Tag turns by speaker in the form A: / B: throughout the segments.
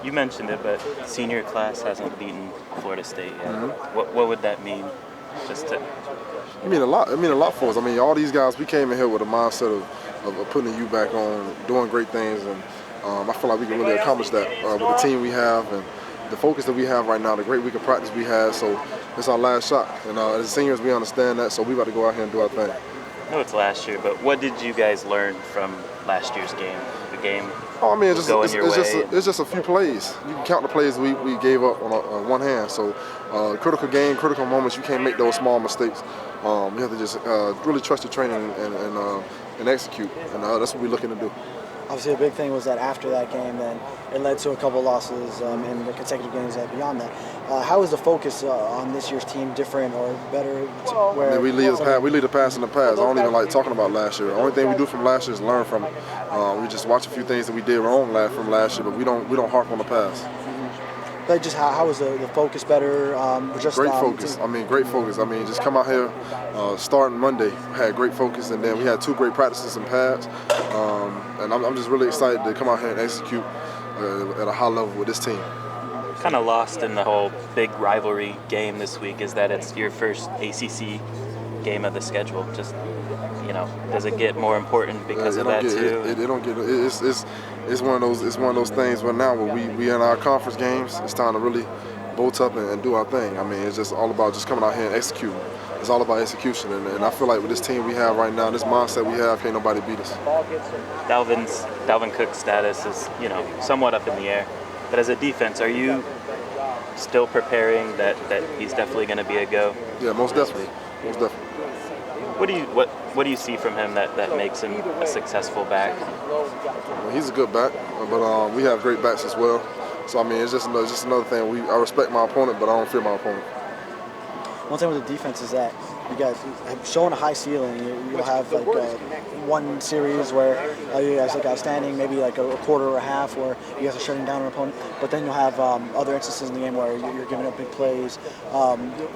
A: You mentioned it, but senior class hasn't beaten Florida State yet.
B: Mm-hmm.
A: What would that mean? Just to
B: I mean a lot. I mean a lot for us. I mean all these guys. We came in here with a mindset of putting you back on, doing great things, and I feel like we can really accomplish that with the team we have and the focus that we have right now. The great week of practice we had. So it's our last shot. And as seniors, we understand that. So we got to go out here and do our thing.
A: I know it's last year, but what did you guys learn from last year's game? The game.
B: Oh, I mean, it's
A: it's
B: just a few plays. You can count the plays we gave up on one hand. So, critical game, critical moments, you can't make those small mistakes. You have to just really trust your training and execute, and that's what we're looking to do.
C: Obviously, a big thing was that after that game, then it led to a couple losses in the consecutive games beyond that. How is the focus on this year's team different or better?
B: I mean, we lead the pass in the past. I don't even like talking about last year. The only thing we do from last year is learn from it. We just watch a few things that we did wrong from last year, but we don't harp on the past.
C: Like just how was the focus better?
B: Great focus. I mean, great focus. I mean, just come out here, starting Monday, had great focus, and then we had 2 great practices and pads. And I'm just really excited to come out here and execute at a high level with this team.
A: Kind of lost in the whole big rivalry game this week is that it's your first ACC game of the schedule. Just, does it get more important because of that too?
B: It don't get. It's one of those things where now we in our conference games, it's time to really bolt up and do our thing. I mean, it's just all about just coming out here and executing. It's all about execution, and I feel like with this team we have right now, this mindset we have, can't nobody beat us.
A: Dalvin Cook's status is, somewhat up in the air. But as a defense, are you still preparing that he's definitely going to be a go?
B: Yeah, most definitely. Most definitely.
A: What do you see from him that makes him a successful back?
B: Well, he's a good back, but we have great backs as well. So I mean, it's just another thing. I respect my opponent, but I don't fear my opponent.
C: One thing with the defense is that you guys have shown a high ceiling. You'll have like one series where you guys look outstanding, maybe like a quarter or a half where you guys are shutting down an opponent. But then you'll have other instances in the game where you're giving up big plays.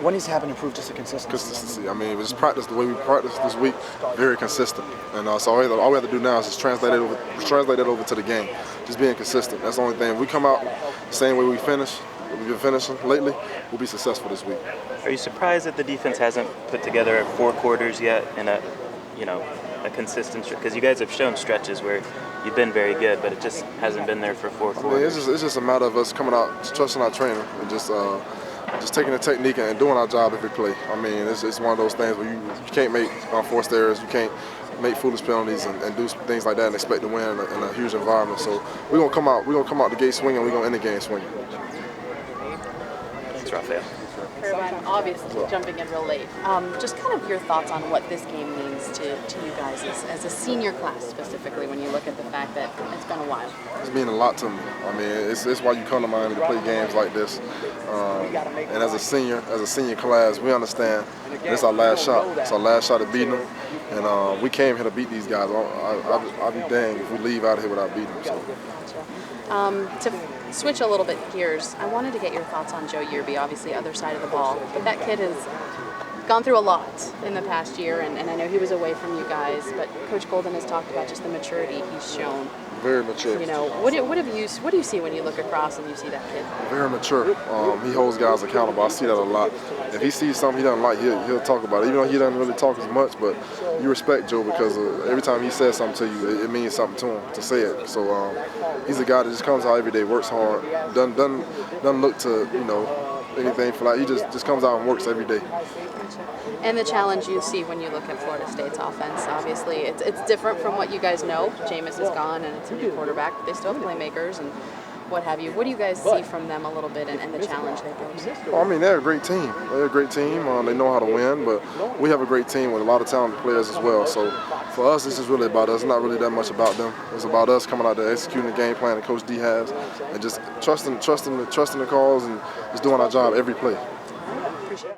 C: What needs to happen to improve just the consistency?
B: Consistency. I mean, just practice the way we practiced this week, very consistent. And so all we have to do now is just translate it over to the game. Just being consistent. That's the only thing. If we come out the same way we've been finishing lately, we'll be successful this week.
A: Are you surprised that the defense hasn't put together 4 quarters yet in a consistent? Because you guys have shown stretches where you've been very good, but it just hasn't been there for 4 quarters.
B: I mean, it's just a matter of us coming out, trusting our trainer, and just taking the technique and doing our job every play. I mean, it's one of those things where you can't make unforced errors, you can't make foolish penalties and do things like that and expect to win in a huge environment. So we're gonna come out the gate swinging. We're gonna end the game swinging.
A: Thanks, Raphael.
D: Kirby, I'm obviously jumping in real late. Just kind of your thoughts on what this game means to you guys as a senior class specifically when you look at the fact that it's been a while.
B: It's meaning a lot to me. I mean, it's why you come to Miami to play games like this. And as a senior class, we understand this is our last shot. It's our last shot at beating them. And we came here to beat these guys. I'd be dang if we leave out of here without beating them. So.
D: To switch a little bit gears, I wanted to get your thoughts on Joe Yearby, obviously other side of the ball. But that kid has gone through a lot in the past year, and I know he was away from you guys, but Coach Golden has talked about just the maturity he's shown.
B: Very mature.
D: What do you see when you look across and you see that kid?
B: Very mature. He holds guys accountable. I see that a lot. If he sees something he doesn't like, he'll talk about it. Even though he doesn't really talk as much, but you respect Joe because every time he says something to you, it means something to him to say it. So he's a guy that just comes out every day, works hard, doesn't look to anything for that. He just comes out and works every day.
D: And the challenge you see when you look at Florida State's offense, obviously, it's different from what you guys know. Jameis is gone, and it's a new quarterback, but they still have playmakers and what have you. What do you guys see from them a little bit and the challenge they pose?
B: Well, I mean, they're a great team. They're a great team. They know how to win, but we have a great team with a lot of talented players as well. So for us, this is really about us. It's not really that much about them. It's about us coming out there executing the game plan that Coach D has and just trusting the calls and just doing our job every play.